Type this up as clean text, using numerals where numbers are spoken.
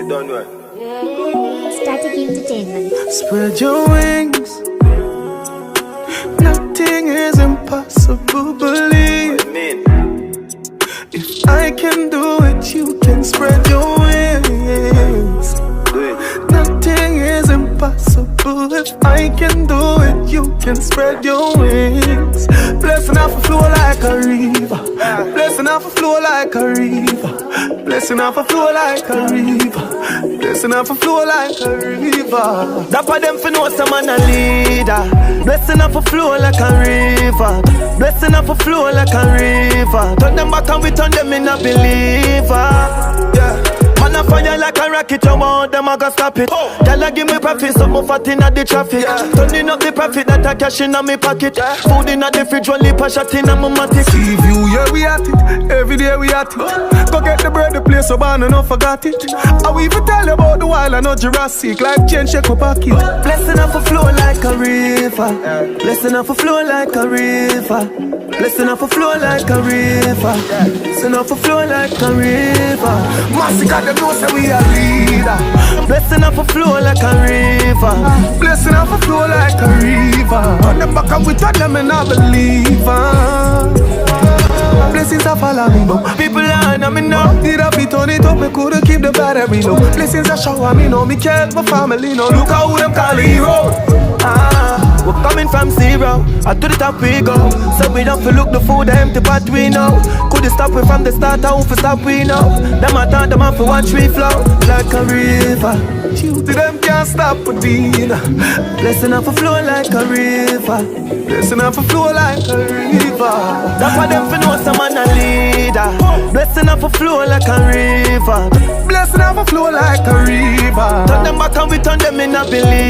You done well. Static Entertainment. Spread your wings. Nothing is impossible, believe. What you mean? If I can do it, you can spread your wings. Do it. Nothing is impossible. If I can do it, you can spread your wings. Blessing off a flow like a river. Blessing off a flow like a river. Blessing off a flow like a river. Blessing off a flow like a river. That for them for know some man a leader. Blessing off a flow like a river. Blessing off a flow like a river. Turn them back and we turn them in a believer. Yeah. Man a fire like a rocket, you want them I go stop it. Girl a give me profit, something fat inna the traffic. Turning up the profit that I cash inna me pocket. Food inna the fridge, one lip a shot inna my matic. See view, yeah we at it, every day we at it. Go get the bread, the place so bad and no forgot it. I will even tell you about the wild and no Jurassic. Life change, shake my pocket. Blessing off a flow like a river. Blessing off a flow like a river. Blessing off a flow like a river. Blessing off a flow like a river. Massive got them know say we a leader. Blessing off a flow like a river. Blessing off a flow like a river. On the back and we turn them in a believer. Blessings are follow me, but people are on me now. Need a fit on it up, me coulda keep the battery low. Blessings are shower me, know me care my family, no. Look how them call hero. We're coming from zero, to the top we go. So we don't feel look the food empty, but we know. Could stop we from the start, how for stop we know. Them I thought them off for watch we flow like a river. To them can't stop a deed. Blessing off a flow like a river. Blessing off a flow like a river. That's why them for know some man a leader. Blessing off a flow like a river. Blessing off a flow like a river. Turn them back and we turn them in a believer.